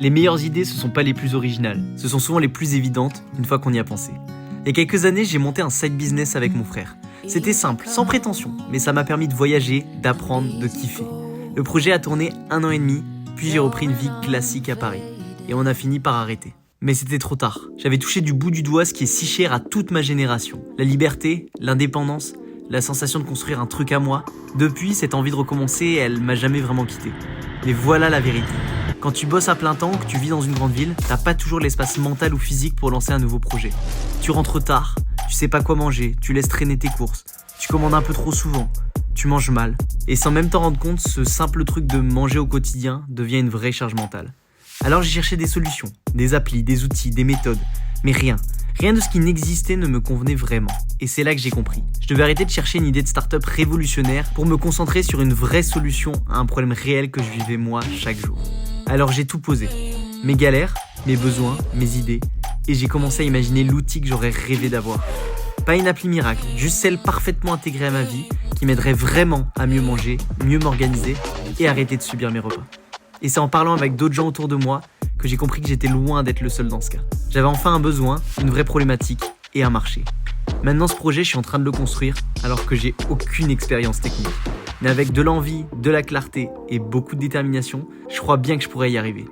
Les meilleures idées, ce sont pas les plus originales, ce sont souvent les plus évidentes une fois qu'on y a pensé. Il y a quelques années, j'ai monté un side business avec mon frère. C'était simple, sans prétention, mais ça m'a permis de voyager, d'apprendre, de kiffer. Le projet a tourné 1 an et demi, puis j'ai repris une vie classique à Paris. Et on a fini par arrêter. Mais c'était trop tard. J'avais touché du bout du doigt ce qui est si cher à toute ma génération. La liberté, l'indépendance, la sensation de construire un truc à moi. Depuis, cette envie de recommencer, elle m'a jamais vraiment quitté. Mais voilà la vérité. Quand tu bosses à plein temps, que tu vis dans une grande ville, t'as pas toujours l'espace mental ou physique pour lancer un nouveau projet. Tu rentres tard, tu sais pas quoi manger, tu laisses traîner tes courses, tu commandes un peu trop souvent, tu manges mal. Et sans même t'en rendre compte, ce simple truc de manger au quotidien devient une vraie charge mentale. Alors j'ai cherché des solutions, des applis, des outils, des méthodes, mais rien de ce qui n'existait ne me convenait vraiment. Et c'est là que j'ai compris. Je devais arrêter de chercher une idée de start-up révolutionnaire pour me concentrer sur une vraie solution à un problème réel que je vivais moi chaque jour. Alors j'ai tout posé. Mes galères, mes besoins, mes idées. Et j'ai commencé à imaginer l'outil que j'aurais rêvé d'avoir. Pas une appli miracle, juste celle parfaitement intégrée à ma vie qui m'aiderait vraiment à mieux manger, mieux m'organiser et arrêter de subir mes repas. Et c'est en parlant avec d'autres gens autour de moi que j'ai compris que j'étais loin d'être le seul dans ce cas. J'avais enfin un besoin, une vraie problématique et un marché. Maintenant ce projet, je suis en train de le construire alors que j'ai aucune expérience technique. Mais avec de l'envie, de la clarté et beaucoup de détermination, je crois bien que je pourrais y arriver.